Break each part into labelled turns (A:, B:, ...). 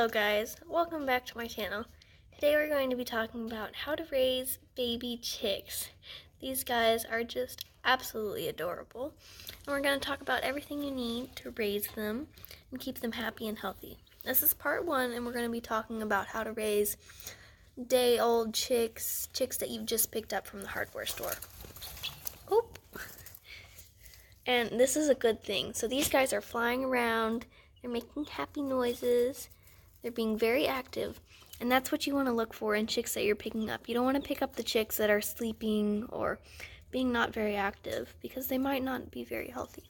A: Hello guys, welcome back to my channel. Today we're going to be talking about how to raise baby chicks. These guys are just absolutely adorable. And we're going to talk about everything you need to raise them and keep them happy and healthy. This is part 1, and we're going to be talking about how to raise day-old chicks that you've just picked up from the hardware store. Oop. And this is a good thing. So these guys are flying around, they're making happy noises, they're being very active, and that's what you want to look for in chicks that you're picking up. You don't want to pick up the chicks that are sleeping or being not very active, because they might not be very healthy.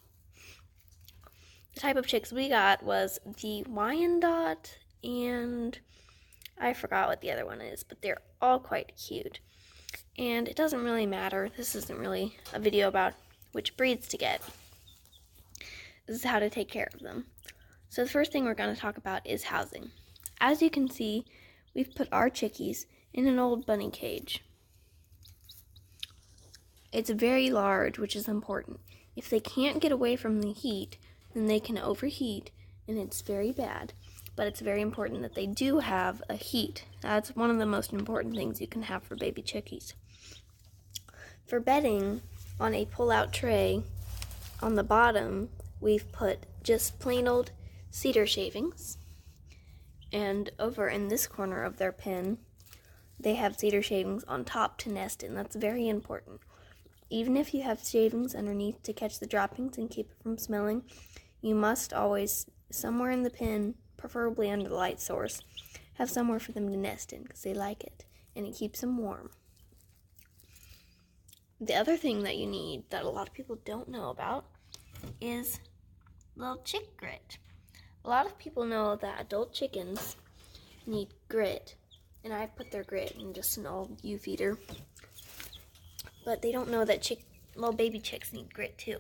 A: The type of chicks we got was the Wyandotte, and I forgot what the other one is, but they're all quite cute. And it doesn't really matter. This isn't really a video about which breeds to get. This is how to take care of them. So the first thing we're going to talk about is housing. As you can see, we've put our chickies in an old bunny cage. It's very large, which is important. If they can't get away from the heat, then they can overheat, and it's very bad. But it's very important that they do have a heat. That's one of the most important things you can have for baby chickies. For bedding, on a pull-out tray, on the bottom, we've put just plain old cedar shavings. And over in this corner of their pen, they have cedar shavings on top to nest in. That's very important. Even if you have shavings underneath to catch the droppings and keep it from smelling, you must always, somewhere in the pen, preferably under the light source, have somewhere for them to nest in, because they like it, and it keeps them warm. The other thing that you need that a lot of people don't know about is little chick grit. A lot of people know that adult chickens need grit, and I put their grit in just an old U-feeder, but they don't know that little baby chicks need grit too.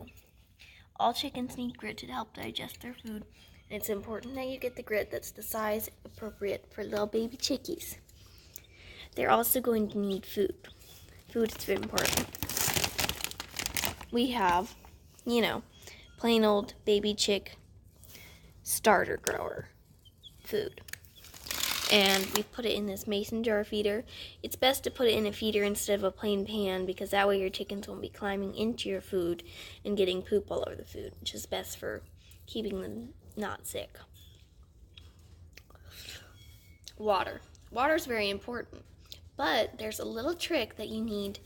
A: All chickens need grit to help digest their food, and it's important that you get the grit that's the size appropriate for little baby chickies. They're also going to need food. Food is very important. We have, plain old baby chick starter grower food. And we put it in this mason jar feeder. It's best to put it in a feeder instead of a plain pan, because that way your chickens won't be climbing into your food and getting poop all over the food, which is best for keeping them not sick. Water. Water is very important, but there's a little trick that you need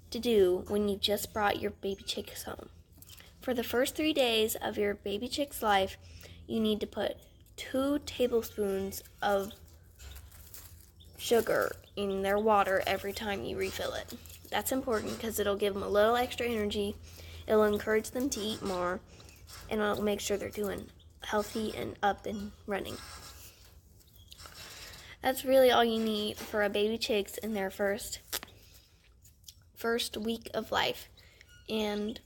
A: to do when you just brought your baby chicks home. For the first 3 days of your baby chick's life, you need to put 2 tablespoons of sugar in their water every time you refill it. That's important because it'll give them a little extra energy, it'll encourage them to eat more, and it'll make sure they're doing healthy and up and running. That's really all you need for a baby chicks in their first week of life. And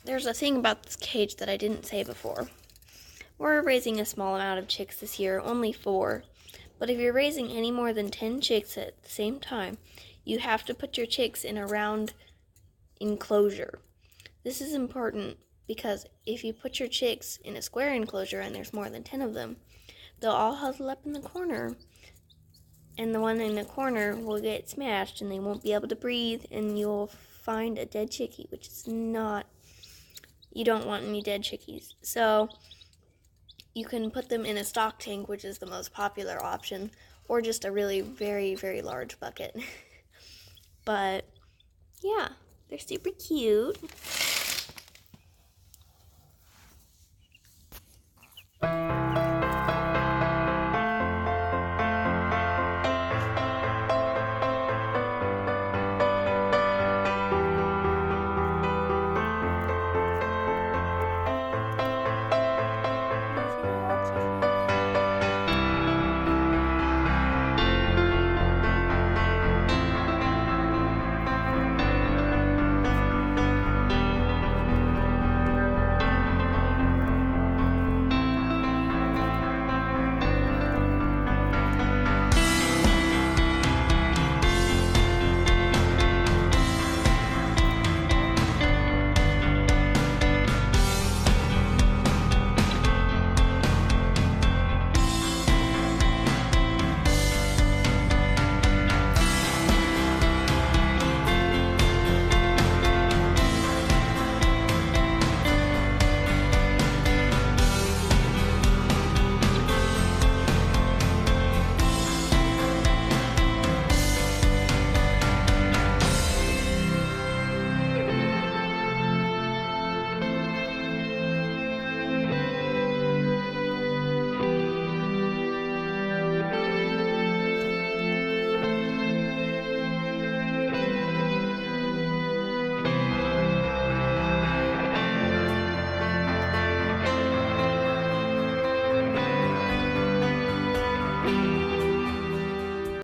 A: there's a thing about this cage that I didn't say before. We're raising a small amount of chicks this year, only 4. But if you're raising any more than 10 chicks at the same time, you have to put your chicks in a round enclosure. This is important because if you put your chicks in a square enclosure and there's more than 10 of them, they'll all huddle up in the corner, and the one in the corner will get smashed and they won't be able to breathe, and you'll find a dead chickie, which is not, you don't want any dead chickies. So you can put them in a stock tank, which is the most popular option, or just a really very, very large bucket. But yeah, they're super cute.